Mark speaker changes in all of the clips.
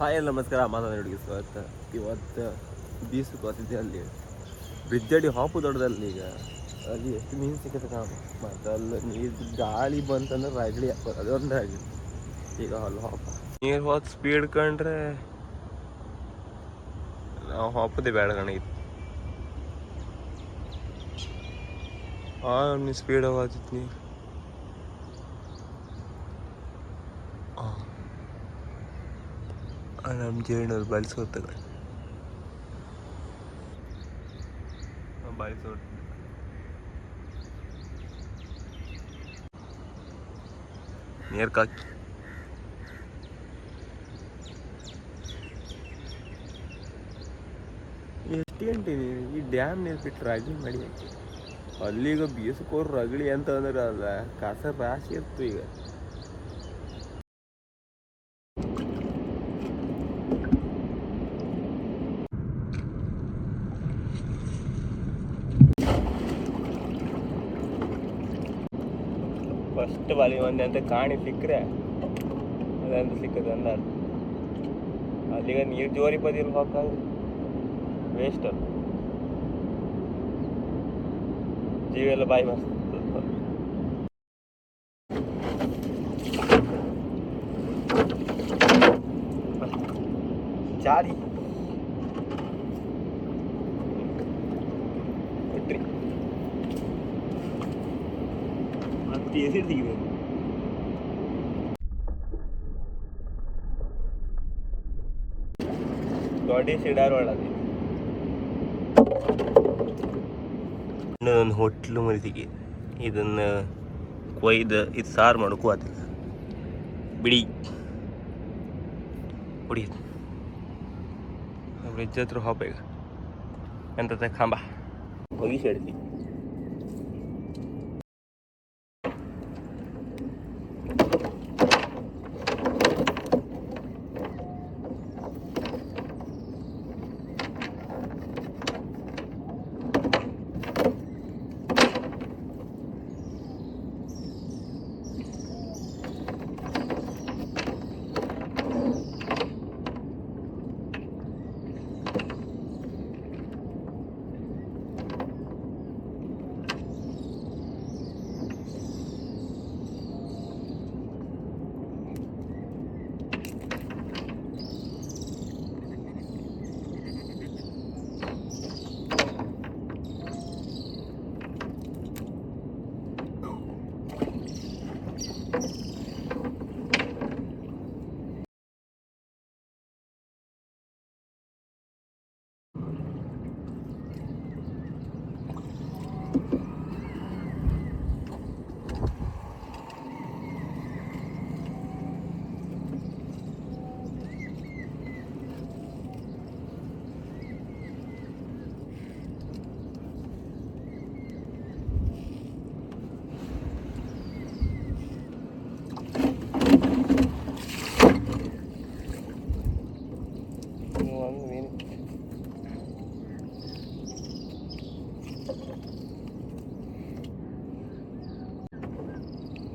Speaker 1: Hi ನಮಸ್ಕಾರ, ಮಾತಾಡಿ ಸ್ವಾಗತ. ಇವತ್ತು ಬೀಸು ಕೂತಿದ್ದೆ ಅಲ್ಲಿ ಬ್ರಿಡ್ಜಡಿ ಹಾಪು ದೊಡ್ಡದಲ್ಲಿ. ಈಗ ಅಲ್ಲಿ ಎಷ್ಟು ಮೀನು ಸಿಕ್ಕತ್ತೆ ಕಾಮ, ಮತ್ತು ಅಲ್ಲಿ ನೀರು ಗಾಳಿ ಬಂತಂದ್ರೆ ರಗಳಿ ಹಾಕೋದು, ಅದೊಂದು ಆಗಲಿ. ಈಗ ಅಲ್ಲಿ ಹಾಪ ನೀರು ಹೋದ ಸ್ಪೀಡ್ ಕಂಡ್ರೆ ನಾವು ಹಾಪದೇ ಬೇಡ ಕಣಿತ್ತು. ನೀ ಸ್ಪೀಡ್ ಹೋಗತ್ತಿತ್ತು ನೀರು. ನಮ್ಮ ಜೀವನದಲ್ಲಿ ಬಳಸೋತಾಗ ಬಳಸೋ ನೀರು ಕಾಕಿ ಎಷ್ಟು ಗಂಟೆ ನೀರು ಈ ಡ್ಯಾಮ್ ನೀರು ಬಿಟ್ಟು ರಗಳಿ ಮಾಡಿ ಹಾಕಿ ಅಲ್ಲಿಗ ಬೀಸಕೋರು ರಗಳಿ ಅಂತ ಅಂದ್ರೆ ಅಲ್ಲ ಕಸ ರಾಶಿ ಇತ್ತು. ಈಗ ಫಸ್ಟ್ ಬಾಲಿ ಒಂದೇ ಅಂತ ಕಾಣಿ ಸಿಕ್ಕರೆ ಅದಂತ ಸಿಕ್ಕದೆ ಅಂದ ಅಲ್ಲಿಗ ನೀರು ಜೋರಿ ಬದಿಲ್ ಹಾಕಾದ್ರೆ ವೇಸ್ಟ್ ಅದು. ಜೀವೆಲ್ಲ ಬಾಯಿ ಮಸ್ತ್ ಚಾರಿ ಬಿಟ್ರಿ ಮತ್ತೆ ಎಸಿರು ಸಿಗಿದೆ. ದೊಡ್ಡ ಸಿಡಾರ್ ಒಳಗೆ ಇನ್ನೊಂದು ಹೋಟ್ಲು ಮರಿತಿಗೆ ಇದನ್ನು ಕೊಯ್ದು ಇದು ಸಾರು ಮಾಡೋಕ್ಕೂ ಆತಿಲ್ಲ. ಬಿಡಿ ಹೊಡಿ ಬ್ರಿಡ್ಜ್ ಹತ್ರ ಹೋಗ್ಬೇಕ ಎಂತ ಕಂಬ ಹೋಗಿ ಸೇಡ್ತಿ.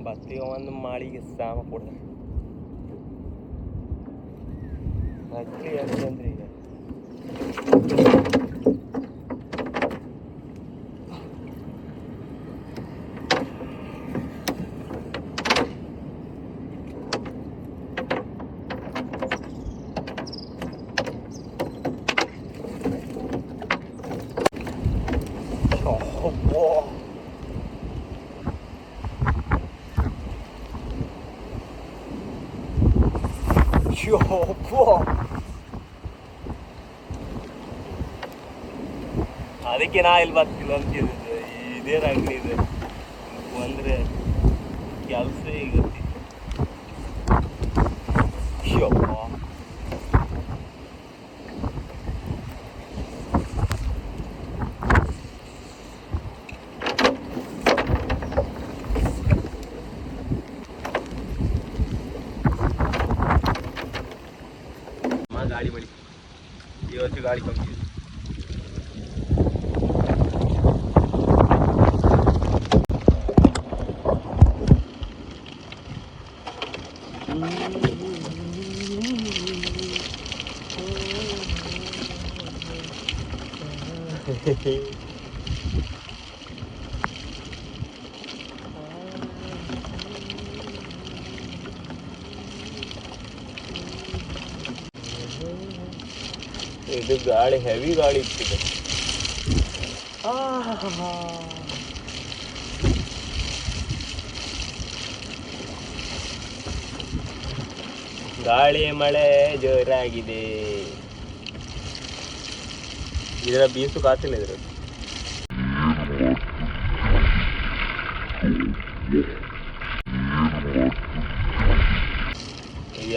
Speaker 1: ಬತ್ತಿ ಒಂದು ಮಾಳಿಗೆ ಸಾಮ ಕೊಡ್ದ ಅಕ್ಕಿ ಅಂತಂದ್ರೆ ಈಗ ಅದಕ್ಕೆ ನಾ ಇಲ್ಲಿ ಬರ್ತಿಲ್ಲ ಅಂತಿದ್ದು. ಇದೇನಾಗಲಿ ಇದು ಅಂದರೆ ಕೆಲಸ ಈಗತ್ತಿ. ಗಾಡಿ ಮಾಡಿ ಇವತ್ತು ಗಾಡಿ ಕಮ್ಮಿ ಇದು ಗಾಳಿ ಹೆವಿ ಗಾಳಿ ಇಟ್ಟಿದೆ. ಗಾಳಿ ಮಳೆ ಜೋರಾಗಿದೆ. ಇದರ ಬೀಸು ಕಾತಿಲ್ಲ ಇದ್ರ.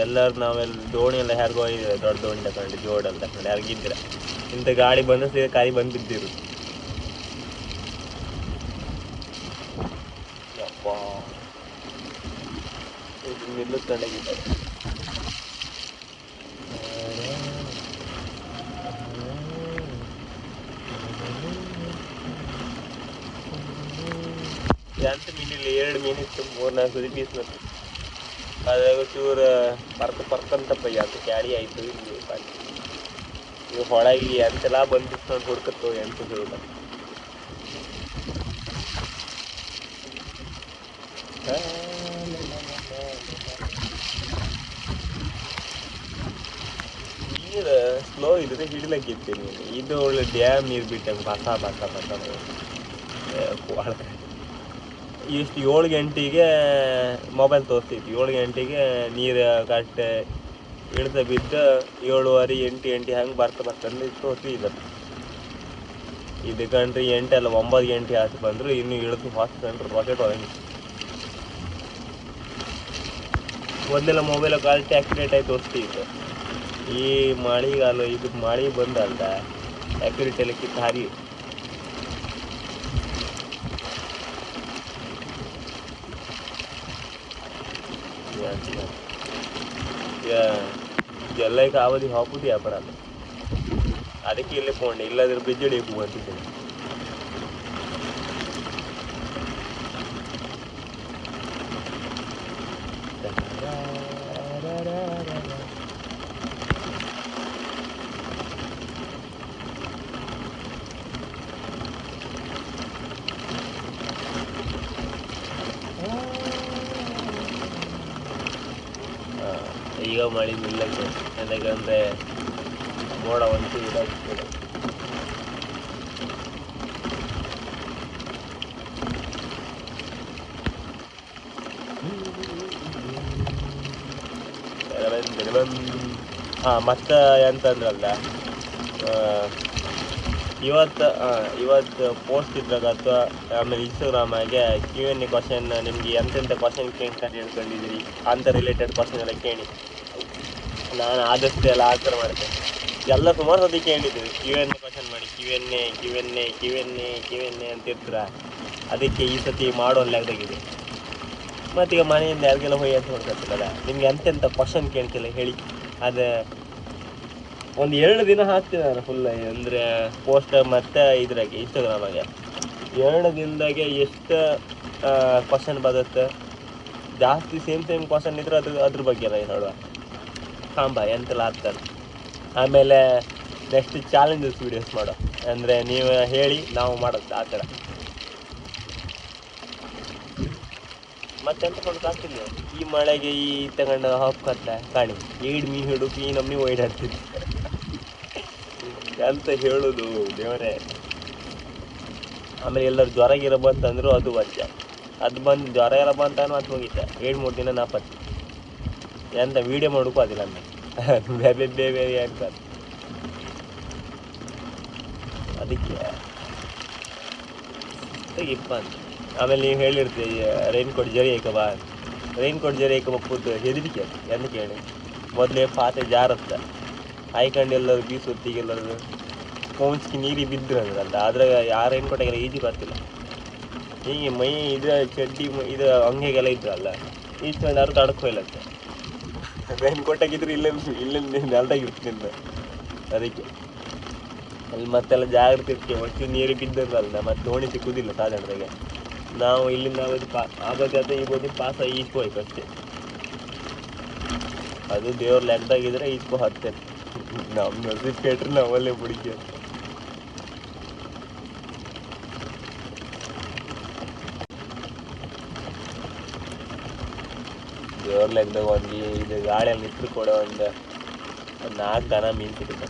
Speaker 1: ಎಲ್ಲರೂ ನಾವೆಲ್ಲ ದೋಣಿ ಎಲ್ಲ ಯಾರಿಗೋ ಹೋಗಿದ್ರೆ ದೊಡ್ಡ ದೋಣಿ ತಗೊಂಡು ಜೋಡೆಲ್ಲ ತಗೊಂಡು ಯಾರಿಗಿದ್ರೆ ಇಂಥ ಗಾಳಿ ಬಂದು ಸೀದಾ ಕಾಯಿ ಬಂದು ಬಿದ್ದಿರು. ಯಪ್ಪ ಇದು ನಿಲ್ಲುತ್ತಂಡಾಗಿದ್ದಾರೆ. ಎಂತ ಮೀನಿಲ್ಲ, 2 ಮೀನಿತ್ತು, 3-4 ಪೀಸ್ ಬಂತು. ಅದಾಗ ಚೂರು ಪರ್ಕಂತಪ್ಪ ಅಂತ ಕ್ಯಾಡಿ ಆಯ್ತು. ಇಲ್ಲಿ ನೀವು ಹೊಳಗಿ ಅಂತೆಲ್ಲ ಬಂದು ಹುಡ್ಕತ್ತು ಎಂತದ್ದು ಇಲ್ಲ. ನೀರು ಸ್ಲೋ ಇದ್ರೆ ಹಿಡಿಲಕ್ಕಿತ್ತೆ ನೀನು. ಇದು ಒಳ್ಳೆ ಡ್ಯಾಮ್ ನೀರು ಬಿಟ್ಟೆ ಬಸ ಇಷ್ಟು 7 ಗಂಟೆಗೆ ಮೊಬೈಲ್ ತೋರಿಸ್ತಿತ್ತು. 7 ಗಂಟೆಗೆ ನೀರು ಕಟ್ಟೆ ಇಳ್ದ ಬಿದ್ದು 7:30 8 ಗಂಟೆ ಹಂಗೆ ಬರ್ತಂದು ತೋರಿಸಿದ್ರು. ಇದು ಕಂಡ್ರಿ 8 ಅಲ್ಲ 9 ಗಂಟೆ ಆಚೆ ಬಂದರು. ಇನ್ನು ಇಳಿದು ಹಾಸ್ಕೊಂಡ್ರು ರಾಕೆಟ್ ಹೋದಂಗೆ. ಮೊದಲೆಲ್ಲ ಮೊಬೈಲ್ ಕ್ವಾಲಿಟಿ ಆಕ್ಯುರೇಟ್ ಆಗಿ ತೋರಿಸ್ತಿತ್ತು. ಈ ಮಳೆಗಾಲ ಇದು ಮಳೆ ಬಂದಲ್ಲ ಆಕ್ಯುರೇಟ್ ಎಲ್ಲ ಕಿತ್ತು ಹಾರಿ. ಎಲ್ಲ ಅವಧಿ ಹಾಕುದು ವ್ಯಾಪಾರ ಅಲ್ಲ, ಅದಕ್ಕೆ ಇಲ್ಲೇ ಕೊಂಡೆ. ಇಲ್ಲಾದ್ರೆ ಬ್ರಿಡ್ಜ್ ಹಿಡಿಯಬೇಕು ಅಂತಿದ್ದೇನೆ. ಈಗ ಮಳೆ ನಿಲ್ಲಕ್ಕೆ ಯಾಕಂದರೆ ಮೋಡ ಒಂದು ಇದಾಗ್ತದೆ. ಮತ್ತು ಎಂತಂದ್ರಲ್ಲ ಇವತ್ತು ಪೋಸ್ಟ್ ಇದ್ರಾಗ ಅಥವಾ ಆಮೇಲೆ ಇನ್ಸ್ಟಾಗ್ರಾಮಾಗೆ Q&A ಕ್ವಶನ್, ನಿಮಗೆ ಎಂತೆಂಥ ಕ್ವಶನ್ ಕೇಳ್ಕೊಂಡು ಹೇಳ್ಕೊಂಡಿದ್ದೀರಿ ಅಂತ ರಿಲೇಟೆಡ್ ಕ್ವಶನ್ ಎಲ್ಲ ಕೇಳಿ. ನಾನು ಆದಷ್ಟು ಎಲ್ಲ ಆನ್ಸರ್ ಮಾಡ್ತೇನೆ. ಎಲ್ಲ ಸುಮಾರು ಸತಿ ಕೇಳಿದ್ದೀವಿ Q&A ಕ್ವಶನ್ ಮಾಡಿ, Q&A ಅಂತಿರ್ತೀರ. ಅದಕ್ಕೆ ಈ ಸತಿ ಮಾಡೋ ಲೆಕ್ಕದಾಗಿದೆ. ಮತ್ತೀಗ ಮನೆಯಿಂದ ಯಾರಿಗೆಲ್ಲ ಹೋಗಿ ಅಂತ ನೋಡ್ಕೊತಿಲ್ಲ. ನಿಮ್ಗೆ ಎಂತೆಂಥ ಕ್ವಶನ್ ಕೇಳ್ತಿಲ್ಲ ಹೇಳಿ. ಅದು ಒಂದು 2 ದಿನ ಹಾಕ್ತೀನಿ ನಾನು ಫುಲ್, ಅಂದರೆ ಪೋಸ್ಟ್ ಮತ್ತು ಇದ್ರಾಗೆ ಇನ್ಸ್ಟಾಗ್ರಾಮಾಗೆ. 2 ದಿನದಾಗೆ ಎಷ್ಟು ಕ್ವಶನ್ ಬರುತ್ತೆ. ಜಾಸ್ತಿ ಸೇಮ್ ಕ್ವಶನ್ ಇದ್ರೆ ಅದ್ರ ಬಗ್ಗೆ ಎಲ್ಲ ಹೇಳುವ ಎಂತೆಲ್ಲ ಆಗ್ತಾರೆ. ಆಮೇಲೆ ನೆಕ್ಸ್ಟ್ ಚಾಲೆಂಜಸ್ ವೀಡಿಯೋಸ್ ಮಾಡೋ, ಅಂದರೆ ನೀವು ಹೇಳಿ ನಾವು ಮಾಡೋದು ಆ ಥರ. ಮತ್ತೆಂತ ಕೊಡೋಕ್ಕಾಗ್ತಿಲ್ಲ ಈ ಮಳೆಗೆ. ಈ ತಗೊಂಡು ಹಾಕತ್ತ ಕಾಣಿ 8 ಮೀನು ಹಿಡುಕಿ ನಮ್ಮನೆ ಓಡಾಡ್ತಿದ್ದೆ ಅಂತ ಹೇಳೋದು ದೇವರೇ. ಆಮೇಲೆ ಎಲ್ಲರೂ ಜ್ವರ ಗಿರ ಬಂತಂದ್ರು ಅದು ವಜ್ಜ. ಅದು ಬಂದು ಜ್ವರ ಎಲ್ಲ ಬಂತಾನು ಅದು ಹೋಗಿದ್ದೆ 2-3 ದಿನ ನಾಪತ್ತು. ಎಂತ ವೀಡಿಯೋ ಮಾಡೋಕ್ಕೂ ಅದಿಲ್ಲ ಅಂತ ಬೇರೆ ಅಂತ. ಅದಕ್ಕೆ ಇಪ್ಪ ಅಂತ. ಆಮೇಲೆ ನೀವು ಹೇಳಿರ್ತೀವಿ ರೈನ್ ಕೋಟ್ ಜರಿ ಐಕಬಾ ಕೂತು ಹೆದರಿಕೆ ಎಂತ ಕೇಳಿ. ಮೊದಲೇ ಪಾತ್ರೆ ಜಾರತ್ತ ಹಾಯ್ಕೊಂಡು ಎಲ್ಲರೂ ಬೀಸೊತ್ತಿಗೆಲ್ಲರೂ ಕೌನ್ಸ್ಕಿ ನೀರಿಗೆ ಬಿದ್ದರು ಅಂದ್ರಲ್ಲ. ಅದ್ರಾಗ ಯಾರು ರೈನ್ ಕೋಟಾಗೆಲ್ಲ ಈಜಿ ಬರ್ತಿಲ್ಲ. ಹೀಗೆ ಮೈ ಇದು ಚಡ್ಡಿ ಇದು ಅಂಗೆಗೆಲ್ಲ ಇದ್ರಲ್ಲ ಈಜ್ಕೊಂಡು ಯಾರು ತಡಕ್ಕೆ ಹೋಯ್ಲಂತೆ. ರೈನ್ ಕೋಟಾಗಿದ್ರು ಇಲ್ಲೇ ನೆಲ್ದಾಗಿರ್ತೀನಿ. ಅದಕ್ಕೆ ಅಲ್ಲಿ ಮತ್ತೆಲ್ಲ ಜಾಗ್ರತೆ ಇರ್ತೀವಿ. ಒಟ್ಟು ನೀರು ಬಿದ್ದಲ್ಲ ಮತ್ತೆ ದೋಣಿ ಸಿಕ್ಕುದಿಲ್ಲ ಸಾಧಾರಣದಾಗೆ. ನಾವು ಇಲ್ಲಿಂದ ಆ ಬದಿ ಅಥವಾ ಈ ಬದಿ ಪಾಸ ಈಜ್ಕೋಯ್ತು ಅಷ್ಟೇ. ಅದು ದೇವ್ರ ಲೆಕ್ಕದಾಗಿದ್ರೆ ಈಜ್ಕೋ ಹತ್ತೇನೆ. ನಮ್ಮ ನರ್ಸಿಟ್ ಕೇಟ್ರೆ ನಾವಲ್ಲೇ ಬಿಡಿಕೆ. ದೇವ್ರ ಲೆಕ್ಕದಾಗ ಒಂದು ಇದು ಗಾಳಿಯಲ್ಲಿ ನಿಂತ್ರು ಕೂಡ ಒಂದು 4 ದನ ಮೀನು ಸಿಗುತ್ತೆ.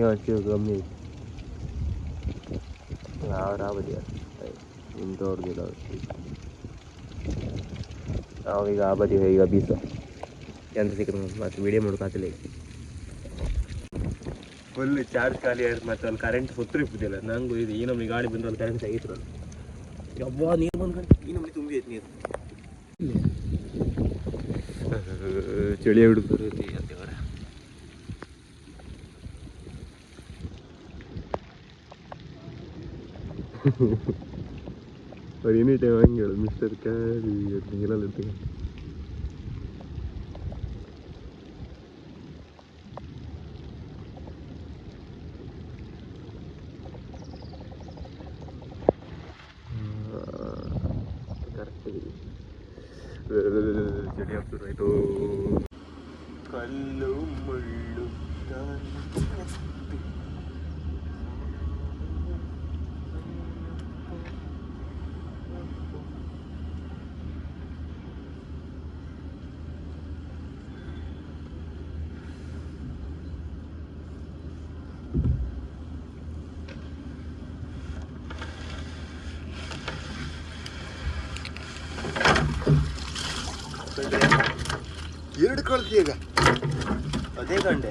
Speaker 1: ಹಸಿವು ಕಮ್ಮಿ ರಾವದಿಯ ಇಂಥವ್ರದಿಲ್ಲ. ನಾವೀಗ ಆ ಬದಿ ಈಗ ಬೀಸ ಎಂತ ಸಿಕ್ಕ ಮತ್ತೆ ವಿಡಿಯೋ ಮಾಡ್ಕೊತಿಲ್ಲ. ಫುಲ್ ಚಾರ್ಜ್ ಖಾಲಿ ಆಯ್ತು ಮತ್ತು ಅಲ್ಲಿ ಕರೆಂಟ್ ಸುತ್ತರಿ ಇಪ್ಪುದಿಲ್ಲ. ನಂಗೂ ಇದು ಈ ನಮ್ಗೆ ಗಾಡಿ ಬಂದು ಅಲ್ಲಿ ಕರೆಂಟ್ ತೆಗಿತ್ರಲ್ಲ. ಯವ್ವ ನೀರು ಬಂದ್ಕೊಂಡು ಈ ನಮ್ಗೆ ತುಂಬಿ ಐತೆ ನೀರು. ಚಳಿ ಹುಡುಗರು ದೇವರ ಅವ್ರು ಎನಿ ಟೈಮ್ ಹಂಗೆ ಹೇಳೋದು ಮಿಸ್ಟರ್ ಕ್ಯಾರಿ ಅಂತ ಹೇಳಲ್ಲ ಇರ್ತೀವಿ. ಚಳಿ ಆಗ್ತದಾಯ್ತು. ಕಲ್ಲು ಮುಳ್ಳು ಎರಡು ಕಳ್ಸಿ ಈಗ ಅದೇ ಗಂಟೆ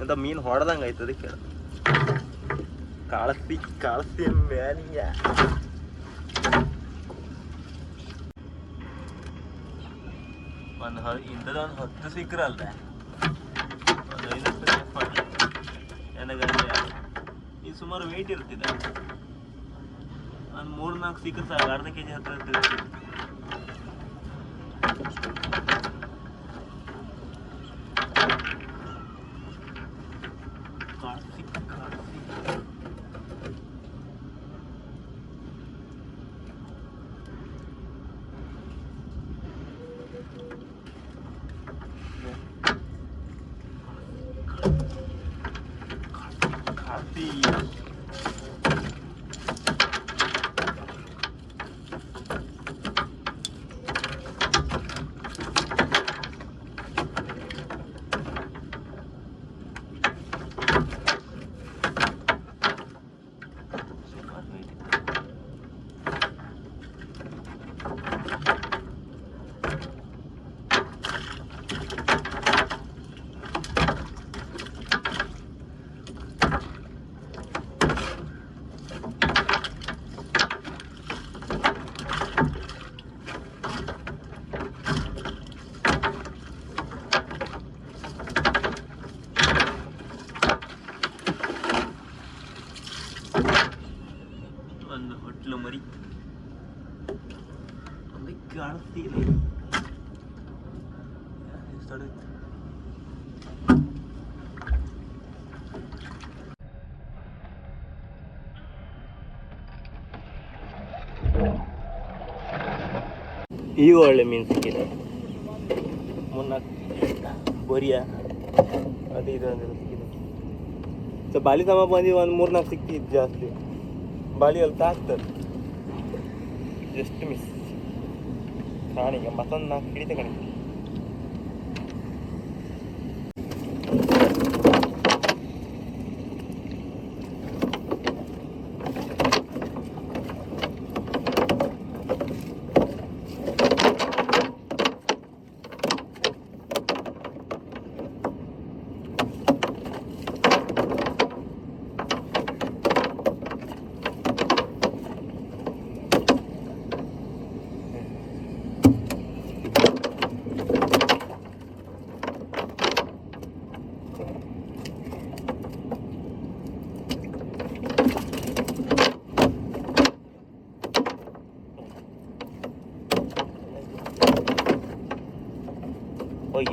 Speaker 1: ಅಂತ ಮೀನು ಹೊಡೆದಂಗೆ ಆಯ್ತು. ಅದಕ್ಕೆ ಕಳಸಿ ಮ್ಯಾಲಿಂಗ ಇಂಥದೊಂದು 10 ಸಿಕ್ಕರಲ್ಲ ಒಂದು 5 ರೂಪಾಯಿ ನನಗಂದ್ರೆ ಇದು ಸುಮಾರು ವೆಯ್ಟ್ ಇರ್ತಿದೆ. ಒಂದು 3-4 ಸಿಕ್ಕರೆ ಸಾಕು, ಅರ್ಧ ಕೆಜಿ ಹತ್ರ ಇರ್ತಿದೆ. ಒಂದು ಹೊಟ್ಲು ಮರಿ ಕಾಣಿಸ್ತಿಲ್ಲ. ಈಗ ಒಳ್ಳೆ ಮೀನು ಸಿಕ್ಕಿದೆ. ಬರಿಯ ಅದು ಇದು ಸಿಕ್ಕಿದೆ. ಸೊ ಬಾಲಿ ಸಮ ಬಂದು ಒಂದು 3-4 ಸಿಕ್ತಿದ್ದು ಜಾಸ್ತಿ. ಬಾಲಿ ಅಲ್ಲಿ ತಾಕ್ತದೆ ಜಸ್ಟ್ ಮಿಸ್. ಕಾಣಿಗೆ ಮತ್ತೊಂದು 4 ಹಿಡಿತೆ ಕಣಿ.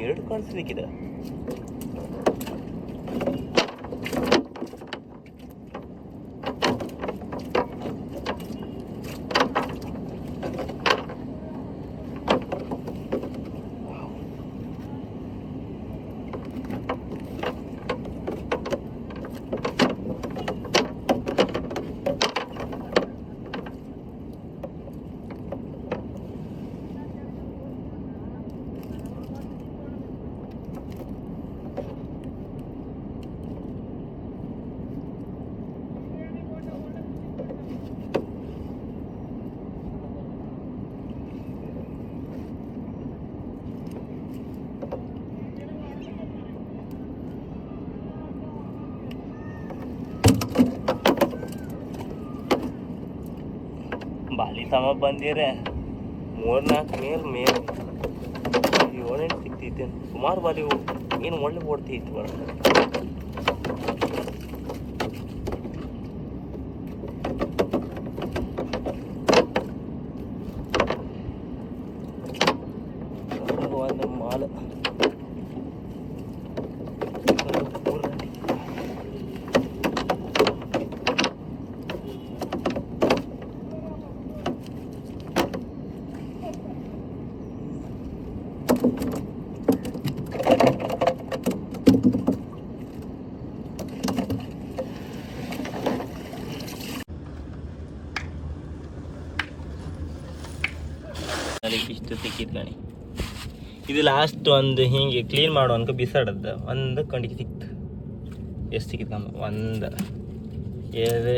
Speaker 1: ಎರಡು ಕಾಣಿಸ್ಲಿಕ್ಕಿದೆ.
Speaker 2: ಬಾಲಿ ತಮ್ಮ ಬಂದಿರೆ 3-4 ಮೇಲೆ 7-8 ಸಿಕ್ತೈತೆ ಸುಮಾರು ಬಾಲಿ ಏನು ಒಳ್ಳೆ ಓಡ್ತೈತಿ ಒಳಗೆ. ಒಂದು ಮಾಲ್ ಅದಕ್ಕೆ ಇಷ್ಟು ಸಿಕ್ಕಿತ್ತು ಗಣಿ. ಇದು ಲಾಸ್ಟ್ ಒಂದು ಹಿಂಗೆ ಕ್ಲೀನ್ ಮಾಡೋ ಅನ್ಕ ಬಿಸಾಡದ್ದು ಒಂದು ಕಂಡಿಗೆ ಸಿಕ್ತು. ಎಷ್ಟು ಸಿಕ್ಕಿತ್ತಮ್ಮ? 1 2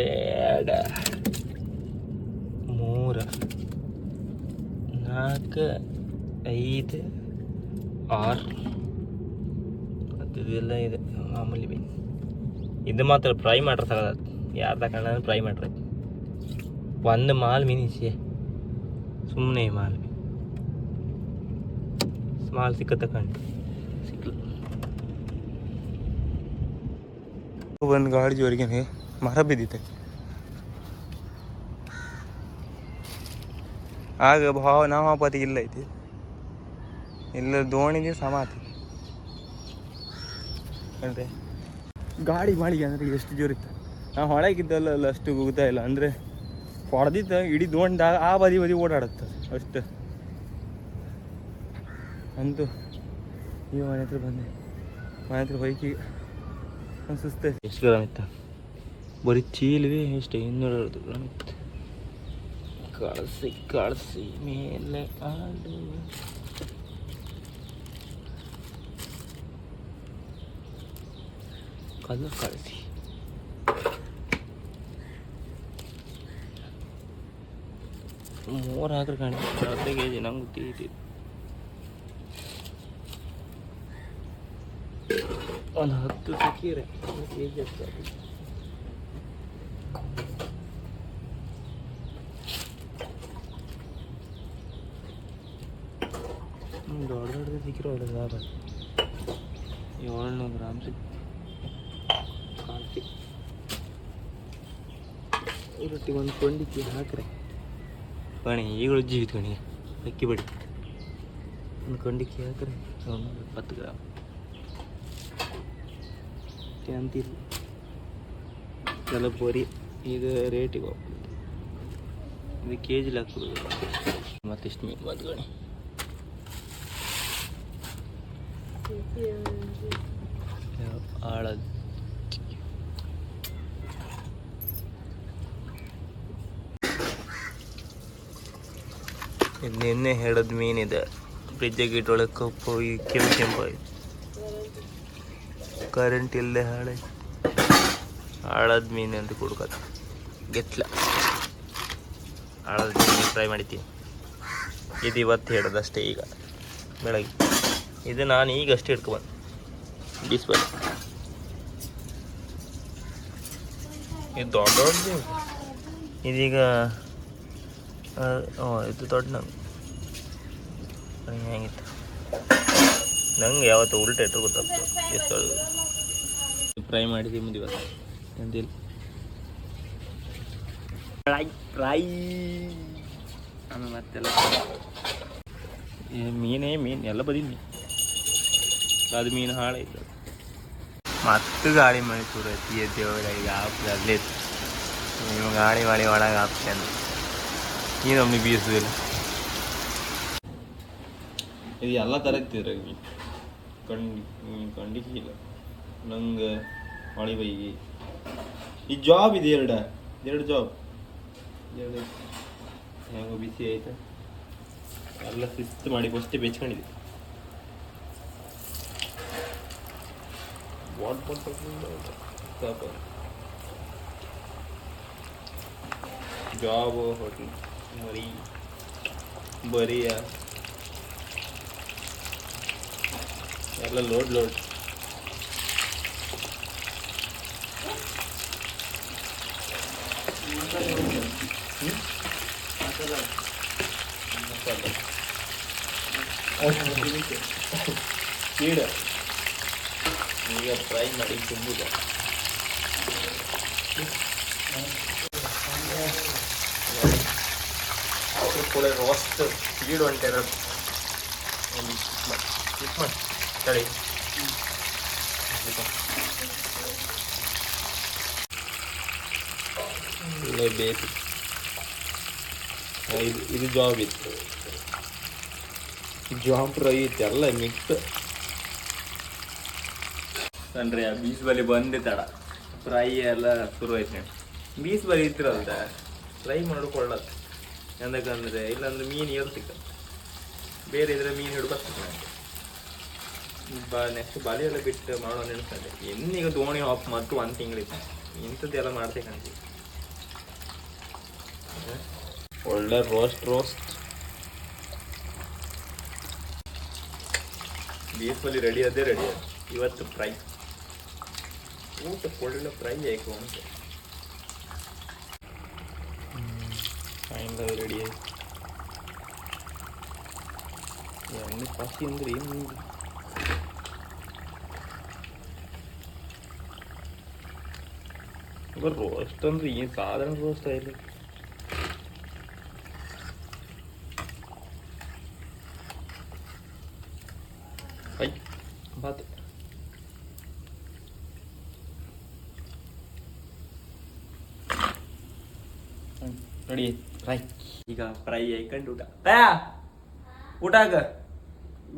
Speaker 2: 3 4 5 6 ಅದೆಲ್ಲ ಇದೆ ಮಾಮೂಲಿ ಮೀನು. ಇದು ಮಾತ್ರ ಫ್ರೈ ಮಾಡ್ರೆ ಸಾಲ ಯಾರು ತಗೊಂಡ ಫ್ರೈ ಮಾಡ್ರಿ. ಒಂದು ಮಾಲ್ ಮೀನಿಸಿ ಸುಮ್ಮನೆ ಮಾಲ್ ಮೀನು ಸ್ಮಾಲ್ ಸಿಕ್ಕ ತಗೊಂಡು ಸಿಕ್ಕಲು ಒಂದು ಗಾಡಿ ಜೋರಿಗೆ ಮರ ಬಿದ್ದಿತ್ತೆ. ಆಗ ಭಾವ ನಾವು ಆಪತ್ತಿಗೆ ಇಲ್ಲ ಐತಿ ಇಲ್ಲ ದೋಣಿಗೆ ಸಮ ಆತಿ ಅಂದರೆ ಗಾಡಿ ಮಾಳಿಗೆ ಅಂದರೆ ಎಷ್ಟು ಜೋರಿತ್ತು. ನಾವು ಹೊಳಗಿದ್ದಲ್ಲ ಅಷ್ಟು ಹೋಗ್ತಾ ಇಲ್ಲ ಅಂದರೆ ಹೊಡೆದಿದ್ದ ಇಡೀ ದೋಣಿದಾಗ ಆ ಬದಿ ಓಡಾಡುತ್ತೆ ಅಷ್ಟು. ಅಂತೂ ಈ ಮನೆ ಹತ್ರ ಬಂದೆ. ಮನೆ ಹತ್ರ ಬೈಕಿಗೆ ಒಂದು ಸುಸ್ತ. ಎಷ್ಟು ಗ್ರಾಮ್ ಇತ್ತು? ಬರೀ ಚೀಲವೇ ಎಷ್ಟು 250 ಗ್ರಾಮ್ ಇತ್ತು. ಕಳಿಸಿ ಮೇಲೆ ಆಡು ಕಲ್ಲು ಕಳಿಸಿ. ಮೂರು ಹಾಕ್ರೆ ಕಾಣಿ 40 kg ನಂಗೆ ಗೊತ್ತಿತ್ತು. ಒಂದು 10 ಸಿಕ್ಕಿರೆ 1 kg ಆಗ್ತದೆ. ದೊಡ್ಡ ಸಿಕ್ಕಿರೋ ಒಳ್ಳೆದಾದ 700 ಗ್ರಾಮ್ ಸಿಕ್ತು. ರೊಟ್ಟಿಗೆ ಒಂದು ಕೊಂಡಿಕ್ಕಿ ಹಾಕ್ರೆ ಕಣಿ ಈಗಳು ಜೀವಿತ ಕಣಿ ಅಕ್ಕಿ ಬಡಿ ಒಂದು ಕೊಂಡಿಕ್ಕಿ ಹಾಕ್ರೆ 70 ಗ್ರಾಮ್ ಅಂತಿಲ್ಲ. ಎಲ್ಲ ಬರಿ ಇದು ರೇಟಿಗೆ ಹೋಗ್ತದೆ. ಇದು KG ಹಾಕ್ಬೋದು. ಮತ್ತಿಷ್ಟು ಮೀನು ಬಂದ್ಗಣಿ ಆಳದ ನಿನ್ನೆ ಹಿಡಿದ ಮೀನಿದೆ. ಫ್ರಿಜ್ಜಿಗೆ ಇಟ್ಟೊಳಗೆ ಕಪ್ಪು ಈ ಕೆಂಪು ಕರೆಂಟ್ ಇಲ್ಲದೆ ಹಾಳದ ಮೀನು ಅಂತ ಕುಡ್ಕೋತ ಗೆಟ್ಲ ಹಾಳದ ಮೀನು ಫ್ರೈ ಮಾಡಿದ್ದೀನಿ. ಇದು ಇವತ್ತು ಹಿಡ್ದಷ್ಟೇ ಈಗ ಬೆಳಗ್ಗೆ. ಇದು ನಾನು ಈಗಷ್ಟೇ ಹಿಡ್ಕೊಬಂದು ಬಿಸ್ಬಲ್. ಇದು ದೊಡ್ಡದು ಇದೀಗ ಇದು ದೊಡ್ಡ ನಂಗೆ ಹೆಂಗಿತ್ತು ನಂಗೆ ಯಾವತ್ತು ಉಲ್ಟ ಇಟ್ಟು ಗೊತ್ತಾಗ್ತದೆ. ಎಷ್ಟು ಫ್ರೈ ಮಾಡಿದ್ದೀವಿ ಮುಂದೆ ಇವತ್ತು ಎಂದಿಲ್ಲ ಫ್ರೈ ಆಮೇಲೆ ಮತ್ತೆಲ್ಲ ಮೀನು ಎಲ್ಲ ಬದಿ ಮೀನು ಅದು ಮೀನು ಹಾಳಾಯ್ತು. ಮತ್ತೆ ಗಾಳಿ ಮಳೆ ಸುರತಿ ದೇವರ ಈಗ ಅಲ್ಲೇ ನೀವು ಗಾಳಿ ಒಳಗೆ ಹಾಕ್ತೇನೆ ಈ ನಮ್ಗೆ ಬೀಸುದಿಲ್ಲ. ಇದು ಎಲ್ಲ ಥರ ಕಂಡಿಕ್ಕಿಲ್ಲ ನಂಗೆ ಮಳೆ ಬೈಗಿ ಈ ಜಾಬ್ ಇದೆ ಎರಡು ಜಾಬ್ ಹೆಂಗ ಬಿಸಿ ಆಯ್ತು ಎಲ್ಲ ಶಿಸ್ತು ಮಾಡಿ ಫಸ್ಟೇ ಬೆಚ್ಕೊಂಡಿದ್ದೆ. ಜಾಬ್ ಹೋಟೆಲ್ ಮರಿ ಬರಿಯ ಎಲ್ಲ ಲೋಡ್ ಸ್ಪೀಡ್ ಈಗ ಫ್ರೈ ಮಾಡಿ ತುಂಬುದ ಕೂಡ ರೋಸ್ಟ್ ಸ್ಪೀಡ್ ಹೊಂಟಿರೋದು ತಡಿ ಬೇಸಿ ಇದು ಜಾಬ್ ಇತ್ತು ಜಾಬ್ ಫ್ರೈ ಇತ್ತು ಎಲ್ಲ ಮಿಕ್ಸ್ ಕಣ್ರಿ ಆ ಬೀಸ್ ಬಲಿ ಬಂದೆ ತಡ ಫ್ರೈ ಎಲ್ಲ ಶುರು ಆಯ್ತು ಬೀಸ್ ಬಲಿ ಇತ್ತಿರಲ್ದ ಫ್ರೈ ಮಾಡ್ಕೊಳ್ಳತ್ತೆ ಎಂದಕ್ಕಂದ್ರೆ ಇಲ್ಲಾಂದ್ರೆ ಮೀನು ಇರ್ತಿಕ್ಕ ಬೇರೆ ಇದ್ರೆ ಮೀನು ಹಿಡ್ಕೊತಿಕ್ಕ ನೆಕ್ಸ್ಟ್ ಬಲಿ ಎಲ್ಲ ಬಿಟ್ಟು ಮಾಡೋ ನೆನೆಸ್ತದೆ ಇನ್ನೀಗ ದೋಣಿ ಆಫ್ ಮತ್ತು 1 ತಿಂಗಳಿತ್ತು ಇಂಥದ್ದೆಲ್ಲ ಮಾಡ್ತೇಕಂತೀವಿ ಒಳ್ಳೆ ರೋಸ್ಟ್ ಬೀಫ್ ಅಲ್ಲಿ ರೆಡಿ ಅದೇ ರೆಡಿ ಇವತ್ತು ಫ್ರೈ ಊಟಕ್ಕೆ ಒಳ್ಳೆ ಫ್ರೈ ಆಯ್ತು ಅಂತ ಫೈನಲ್ ರೆಡಿ ಆಯ್ತು ಎಣ್ಣೆ ಪಾಸಿ ಅಂದ್ರೆ ಏನು ರೋಸ್ಟ್ ಅಂದ್ರೆ ಏನು ಸಾಧಾರಣ ರೋಸ್ಟ್ ಆಯ್ತು ಬಾತ್ ರೆಡಿ ಫ್ರೈ ಈಗ ಫ್ರೈ ಆಯ್ಕೊಂಡು ಊಟ ಊಟ ಆಗ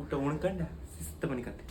Speaker 2: ಊಟ ಉಣ್ಕಂಡ ಶಿಸ್ತು ಮನಿಕತ್ತೆ